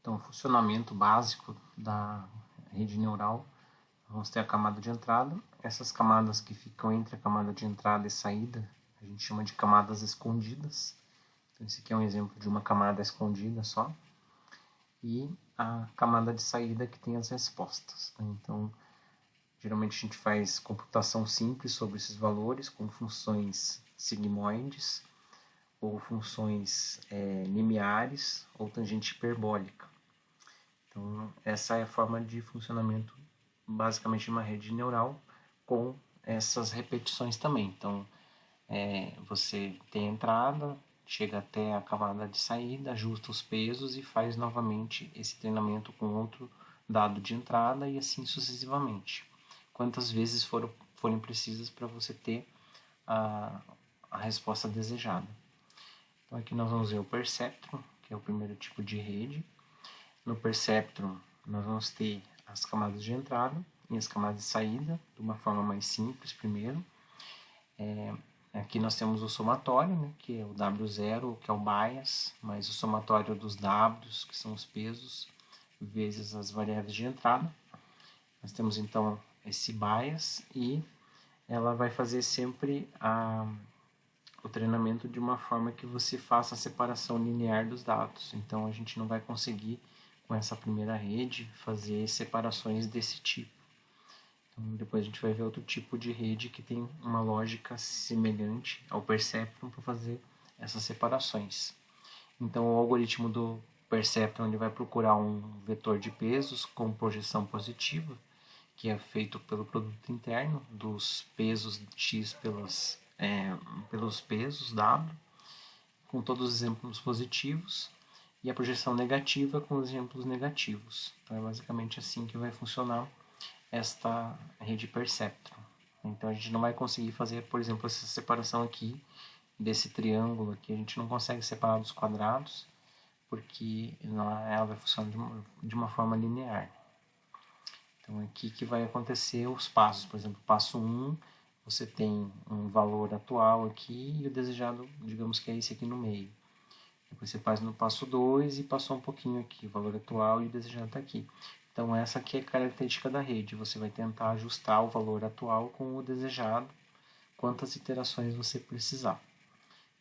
Então, o funcionamento básico da rede neural, vamos ter a camada de entrada. Essas camadas que ficam entre a camada de entrada e saída, a gente chama de camadas escondidas. Então, esse aqui é um exemplo de uma camada escondida só. E a camada de saída que tem as respostas. Então, geralmente a gente faz computação simples sobre esses valores com funções sigmoides ou funções limiares ou tangente hiperbólica. Então, essa é a forma de funcionamento basicamente de uma rede neural com essas repetições também. Então, você tem a entrada, chega até a camada de saída, ajusta os pesos e faz novamente esse treinamento com outro dado de entrada e assim sucessivamente. Quantas vezes forem precisas para você ter a resposta desejada. Então aqui nós vamos ver o perceptron, que é o primeiro tipo de rede. No perceptron nós vamos ter as camadas de entrada e as camadas de saída, de uma forma mais simples primeiro. Aqui nós temos o somatório, né, que é o W0, que é o bias, mais o somatório dos Ws, que são os pesos, vezes as variáveis de entrada. Nós temos então esse bias e ela vai fazer sempre o treinamento de uma forma que você faça a separação linear dos dados. Então a gente não vai conseguir, com essa primeira rede, fazer separações desse tipo. Então, depois a gente vai ver outro tipo de rede que tem uma lógica semelhante ao Perceptron para fazer essas separações. Então, o algoritmo do Perceptron ele vai procurar um vetor de pesos com projeção positiva, que é feito pelo produto interno dos pesos x pelos pesos W, com todos os exemplos positivos, e a projeção negativa com os exemplos negativos. Então, é basicamente assim que vai funcionar esta rede Perceptron. Então a gente não vai conseguir fazer, por exemplo, essa separação aqui desse triângulo aqui, a gente não consegue separar dos quadrados, porque ela vai funcionar de uma forma linear. Então aqui que vai acontecer os passos, por exemplo, passo 1, você tem um valor atual aqui e o desejado, digamos que é esse aqui no meio. Depois você passa no passo 2 e passou um pouquinho aqui, o valor atual e o desejado está aqui. Então essa aqui é a característica da rede, você vai tentar ajustar o valor atual com o desejado, quantas iterações você precisar.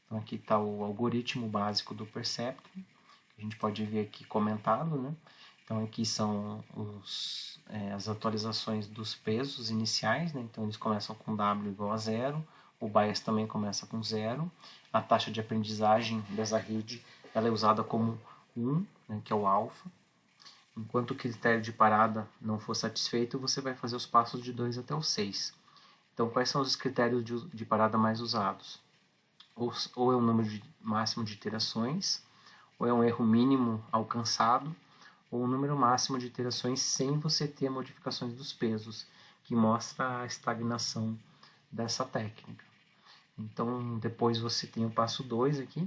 Então aqui está o algoritmo básico do Perceptron, que a gente pode ver aqui comentado, né? Então aqui são as atualizações dos pesos iniciais, né? Então eles começam com W igual a 0, o bias também começa com 0, a taxa de aprendizagem dessa rede ela é usada como 1, né, que é o alfa. Enquanto o critério de parada não for satisfeito, você vai fazer os passos de 2 até o 6. Então, quais são os critérios de parada mais usados? Ou é o número máximo de iterações, ou é um erro mínimo alcançado, ou o número máximo de iterações sem você ter modificações dos pesos, que mostra a estagnação dessa técnica. Então, depois você tem o passo 2 aqui.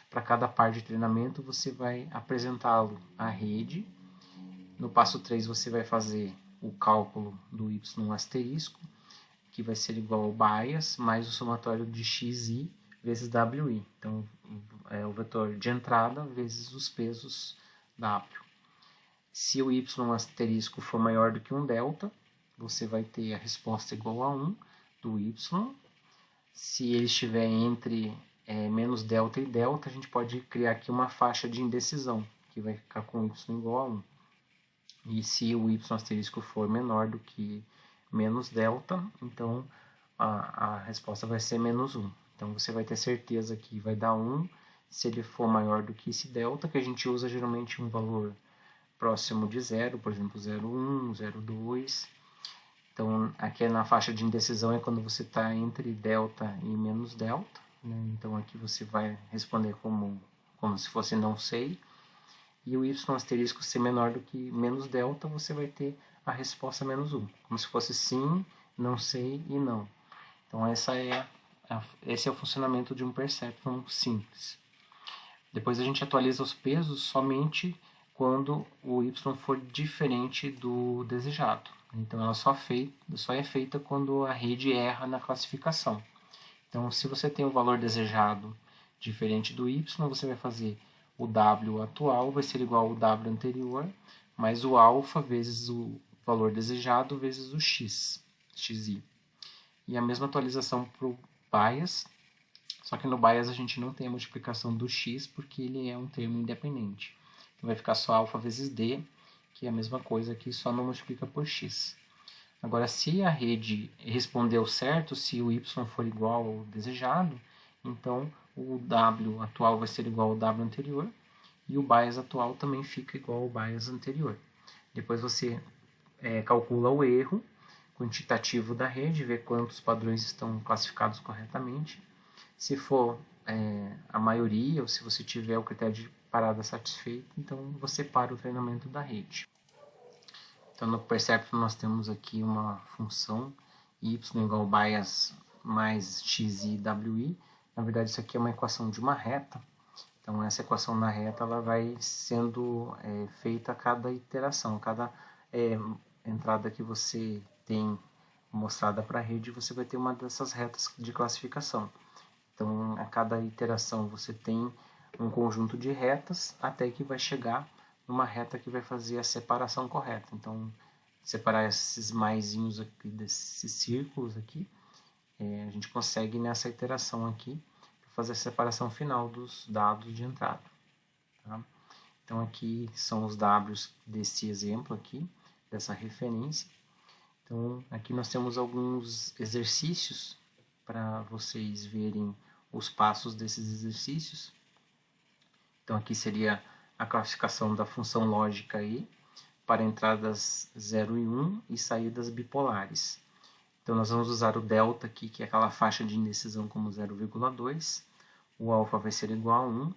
Para cada par de treinamento, você vai apresentá-lo à rede. No passo 3 você vai fazer o cálculo do y asterisco, que vai ser igual ao bias, mais o somatório de xi vezes wi. Então, é o vetor de entrada vezes os pesos w. Se o y asterisco for maior do que um delta, você vai ter a resposta igual a 1 do y. Se ele estiver entre menos delta e delta, a gente pode criar aqui uma faixa de indecisão, que vai ficar com y igual a 1. E se o y asterisco for menor do que menos delta, então a resposta vai ser menos 1. Então você vai ter certeza que vai dar 1 se ele for maior do que esse delta, que a gente usa geralmente um valor próximo de 0, por exemplo 0,1, 0,2. Então aqui na faixa de indecisão é quando você está entre delta e menos delta, né? Então aqui você vai responder como se fosse não sei. E o y asterisco ser menor do que menos delta, você vai ter a resposta menos 1. Como se fosse sim, não sei e não. Então esse é o funcionamento de um Perceptron simples. Depois a gente atualiza os pesos somente quando o y for diferente do desejado. Então ela só é feita quando a rede erra na classificação. Então se você tem o valor desejado diferente do y, você vai fazer o W atual vai ser igual ao W anterior, mais o alfa vezes o valor desejado vezes o x, xi. E a mesma atualização para o bias, só que no bias a gente não tem a multiplicação do x porque ele é um termo independente. Então vai ficar só alfa vezes d, que é a mesma coisa aqui, só não multiplica por x. Agora, se a rede respondeu certo, se o y for igual ao desejado, então o w atual vai ser igual ao w anterior e o bias atual também fica igual ao bias anterior. Depois você calcula o erro quantitativo da rede, vê quantos padrões estão classificados corretamente. Se for a maioria, ou se você tiver o critério de parada satisfeito, então você para o treinamento da rede. Então no Perceptron nós temos aqui uma função y igual ao bias mais xi wi. Na verdade isso aqui é uma equação de uma reta. Então essa equação na reta ela vai sendo feita a cada iteração, cada entrada que você tem mostrada para a rede, você vai ter uma dessas retas de classificação. Então a cada iteração você tem um conjunto de retas até que vai chegar numa reta que vai fazer a separação correta. Então, separar esses maisinhos aqui, desses círculos aqui, a gente consegue nessa iteração aqui, fazer a separação final dos dados de entrada. Tá? Então, aqui são os Ws desse exemplo aqui, dessa referência. Então, aqui nós temos alguns exercícios para vocês verem os passos desses exercícios. Então, aqui seria a classificação da função lógica aí para entradas 0 e 1 e saídas bipolares. Então nós vamos usar o delta aqui, que é aquela faixa de indecisão como 0,2. O alfa vai ser igual a 1.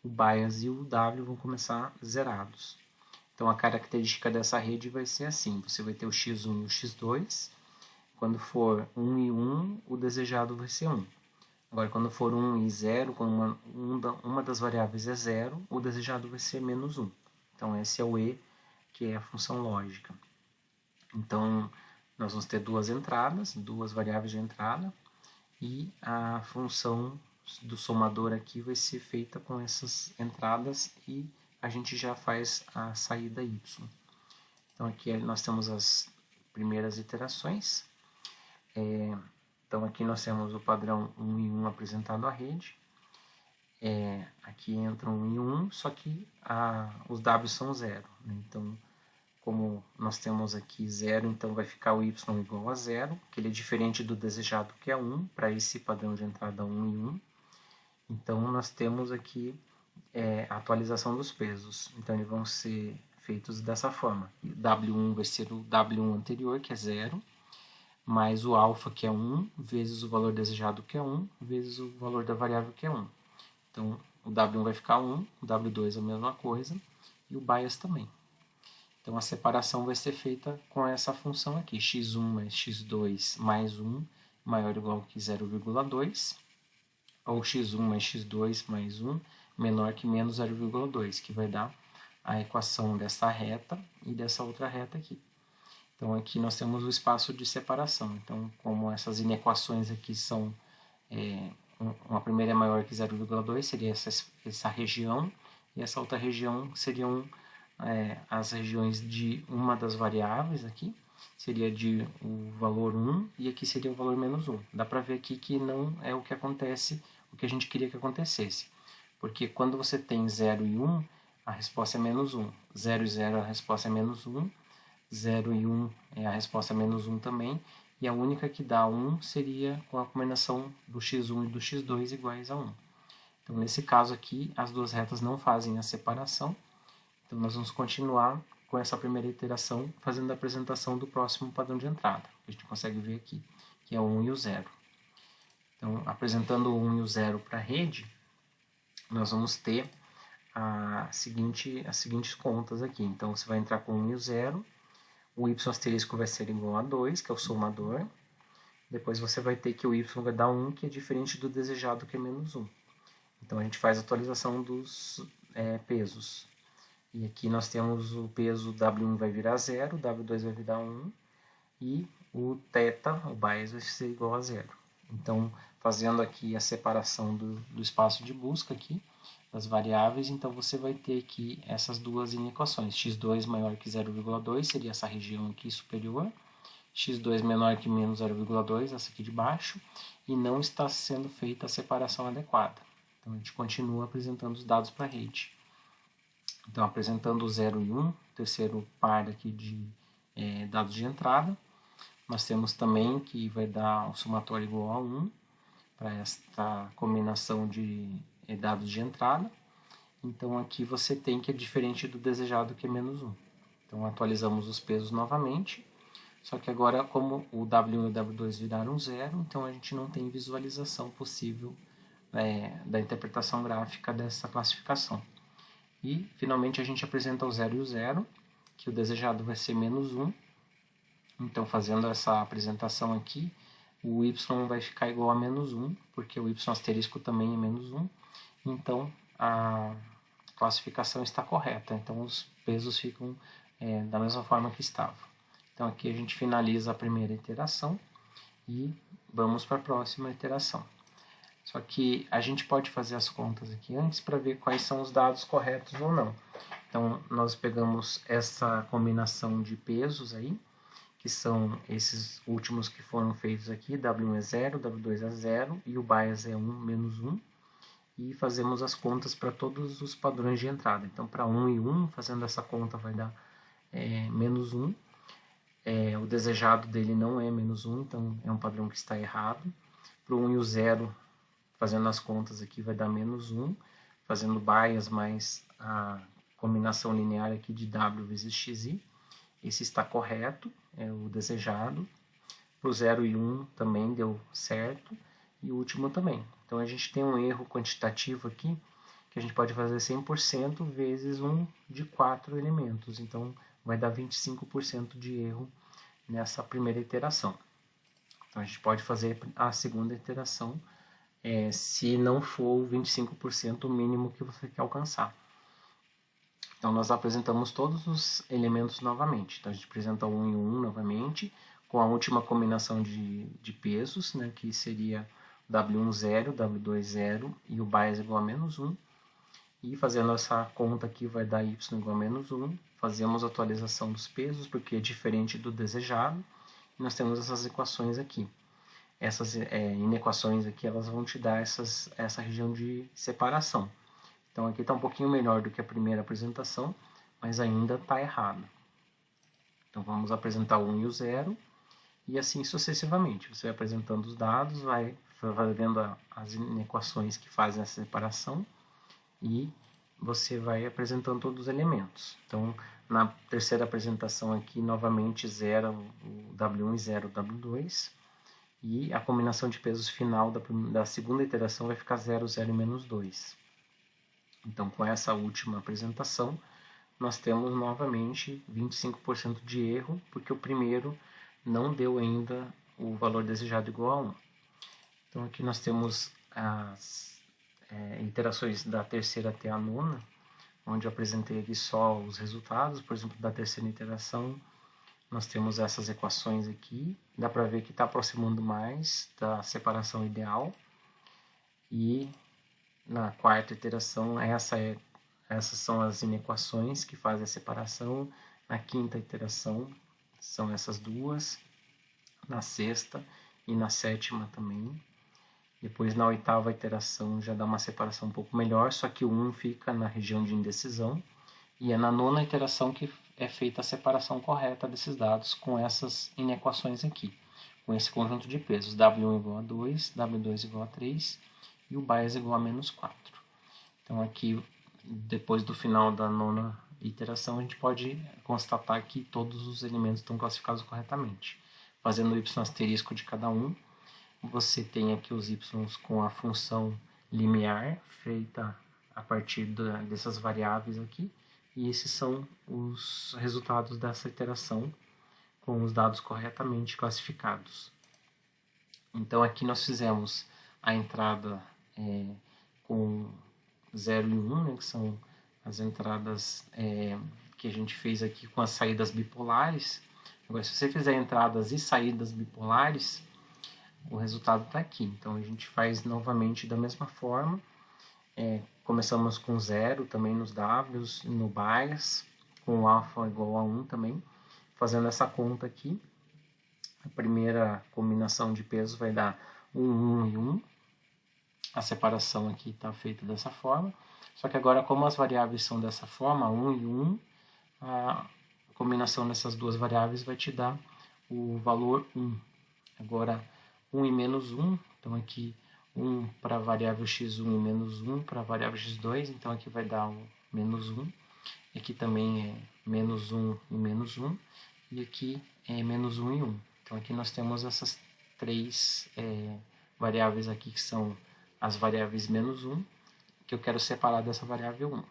O bias e o W vão começar zerados. Então a característica dessa rede vai ser assim. Você vai ter o x1 e o x2. Quando for 1 e 1, o desejado vai ser 1. Agora, quando for 1 e 0, quando uma das variáveis é 0, o desejado vai ser menos 1. Então, esse é o E, que é a função lógica. Então, nós vamos ter duas entradas, duas variáveis de entrada, e a função do somador aqui vai ser feita com essas entradas e a gente já faz a saída y. Então, aqui nós temos as primeiras iterações. Então aqui nós temos o padrão 1 e 1 apresentado à rede. Aqui entra 1 e 1, só que os W são 0. Né? Então, como nós temos aqui 0, então vai ficar o y igual a 0, que ele é diferente do desejado, que é 1, para esse padrão de entrada 1 e 1. Então nós temos aqui a atualização dos pesos. Então eles vão ser feitos dessa forma. W1 vai ser o W1 anterior, que é 0, mais o alfa, que é 1, vezes o valor desejado, que é 1, vezes o valor da variável, que é 1. Então, o W1 vai ficar 1, o W2 é a mesma coisa, e o bias também. Então, a separação vai ser feita com essa função aqui, x1 mais x2 mais 1, maior ou igual que 0,2, ou x1 mais x2 mais 1, menor que menos 0,2, que vai dar a equação dessa reta e dessa outra reta aqui. Então, aqui nós temos o espaço de separação. Então, como essas inequações aqui são... uma primeira é maior que 0,2, seria essa região, e essa outra região seriam as regiões de uma das variáveis aqui, seria de o valor 1, e aqui seria o valor menos 1. Dá para ver aqui que não é o que acontece, o que a gente queria que acontecesse. Porque quando você tem 0 e 1, a resposta é menos 1. 0 e 0, a resposta é menos 1. 0 e 1 é a resposta menos 1 também, e a única que dá 1 seria com a combinação do x1 e do x2 iguais a 1. Então, nesse caso aqui, as duas retas não fazem a separação, então nós vamos continuar com essa primeira iteração, fazendo a apresentação do próximo padrão de entrada. A gente consegue ver aqui, que é o 1 e o 0. Então, apresentando o 1 e o 0 para a rede, nós vamos ter as seguintes contas aqui. Então, você vai entrar com o 1 e o 0, o y asterisco vai ser igual a 2, que é o somador. Depois você vai ter que o y vai dar 1, que é diferente do desejado, que é menos 1. Então a gente faz a atualização dos pesos. E aqui nós temos o peso W1 vai virar 0, W2 vai virar 1, e o θ, o bias, vai ser igual a 0. Então, fazendo aqui a separação do espaço de busca aqui, das variáveis, então você vai ter aqui essas duas inequações. x2 maior que 0,2 seria essa região aqui superior, x2 menor que menos 0,2, essa aqui de baixo, e não está sendo feita a separação adequada. Então a gente continua apresentando os dados para a rede. Então apresentando o 0 e 1, terceiro par aqui de dados de entrada. Nós temos também que vai dar um somatório igual a 1 para esta combinação de dados de entrada. Então aqui você tem que é diferente do desejado, que é menos 1. Então atualizamos os pesos novamente, só que agora como o W1 e o W2 viraram 0, então a gente não tem visualização possível da interpretação gráfica dessa classificação. E finalmente a gente apresenta o 0 e o 0, que o desejado vai ser menos 1. Então fazendo essa apresentação aqui, o y vai ficar igual a menos 1, porque o y asterisco também é menos 1. Então a classificação está correta, então os pesos ficam da mesma forma que estavam. Então aqui a gente finaliza a primeira iteração e vamos para a próxima iteração. Só que a gente pode fazer as contas aqui antes para ver quais são os dados corretos ou não. Então nós pegamos essa combinação de pesos aí, que são esses últimos que foram feitos aqui, W1 é 0, W2 é 0 e o bias é 1, menos 1. E fazemos as contas para todos os padrões de entrada. Então, para 1 e 1, fazendo essa conta vai dar menos 1. O desejado dele não é menos 1, então é um padrão que está errado. Para o 1 e o 0, fazendo as contas aqui, vai dar menos 1. Fazendo bias mais a combinação linear aqui de W vezes XI. Esse está correto, é o desejado. Para o 0 e 1 também deu certo. E o último também. Então a gente tem um erro quantitativo aqui, que a gente pode fazer 100% vezes 1 de 4 elementos. Então vai dar 25% de erro nessa primeira iteração. Então a gente pode fazer a segunda iteração se não for o 25% o mínimo que você quer alcançar. Então nós apresentamos todos os elementos novamente. Então a gente apresenta 1 e 1 novamente, com a última combinação de pesos, né, que seria W1 0, W2 0 e o bias igual a menos 1. E fazendo essa conta aqui vai dar y igual a menos 1. Fazemos a atualização dos pesos, porque é diferente do desejado. E nós temos essas equações aqui. Essas inequações aqui, elas vão te dar essa região de separação. Então aqui está um pouquinho melhor do que a primeira apresentação, mas ainda está errado. Então vamos apresentar o 1 e o 0, e assim sucessivamente. Você vai apresentando os dados, vai vendo as inequações que fazem essa separação, e você vai apresentando todos os elementos. Então, na terceira apresentação aqui, novamente 0 o W1 e 0 o W2, e a combinação de pesos final da segunda iteração vai ficar 0, 0 e menos 2. Então, com essa última apresentação, nós temos novamente 25% de erro, porque o primeiro não deu ainda o valor desejado igual a 1. Então aqui nós temos as iterações da terceira até a nona, onde eu apresentei aqui só os resultados. Por exemplo, da terceira iteração, nós temos essas equações aqui. Dá para ver que está aproximando mais da separação ideal. E na quarta iteração, essas são as inequações que fazem a separação. Na quinta iteração, são essas duas. Na sexta e na sétima também. Depois, na oitava iteração, já dá uma separação um pouco melhor, só que o 1 fica na região de indecisão. E é na nona iteração que é feita a separação correta desses dados com essas inequações aqui, com esse conjunto de pesos, W1 igual a 2, W2 igual a 3 e o bias igual a menos 4. Então aqui, depois do final da nona iteração, a gente pode constatar que todos os elementos estão classificados corretamente. Fazendo o y asterisco de cada um, você tem aqui os y com a função limiar feita a partir dessas variáveis aqui, e esses são os resultados dessa iteração com os dados corretamente classificados. Então aqui nós fizemos a entrada com 0 e 1, né, que são as entradas que a gente fez aqui com as saídas bipolares. Agora, se você fizer entradas e saídas bipolares, o resultado está aqui. Então a gente faz novamente da mesma forma, Começamos com 0 também nos Ws, no bias, com o alfa igual a 1 também. Fazendo essa conta aqui, a primeira combinação de pesos vai dar 1, 1 e 1. A separação aqui está feita dessa forma. Só que agora, como as variáveis são dessa forma, 1 e 1, a combinação dessas duas variáveis vai te dar o valor 1. Agora, 1 e menos 1, então aqui 1 para a variável x1 e menos 1 para a variável x2, então aqui vai dar o menos 1. Aqui também é menos 1 e menos 1, e aqui é menos 1 e 1. Então aqui nós temos essas três variáveis aqui que são as variáveis menos 1, que eu quero separar dessa variável 1.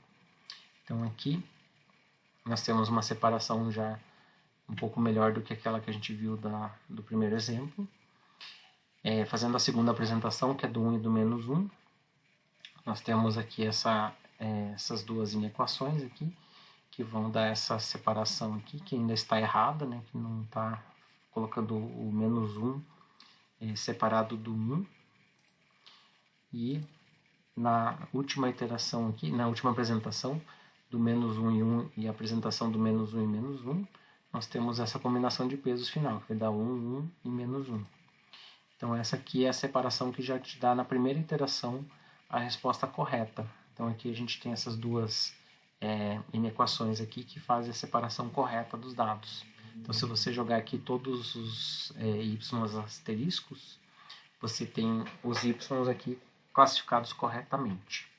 Então aqui nós temos uma separação já um pouco melhor do que aquela que a gente viu do primeiro exemplo. Fazendo a segunda apresentação, que é do 1 e do menos 1, nós temos aqui essas duas inequações aqui, que vão dar essa separação aqui, que ainda está errada, né, que não está colocando o menos 1 separado do 1. E na última iteração aqui, na última apresentação do menos 1 e 1 e a apresentação do menos 1 e menos 1, nós temos essa combinação de pesos final, que vai dar 1, 1 e menos 1. Então essa aqui é a separação que já te dá na primeira iteração a resposta correta. Então aqui a gente tem essas duas inequações aqui que fazem a separação correta dos dados. Então se você jogar aqui todos os y asteriscos, você tem os y aqui classificados corretamente.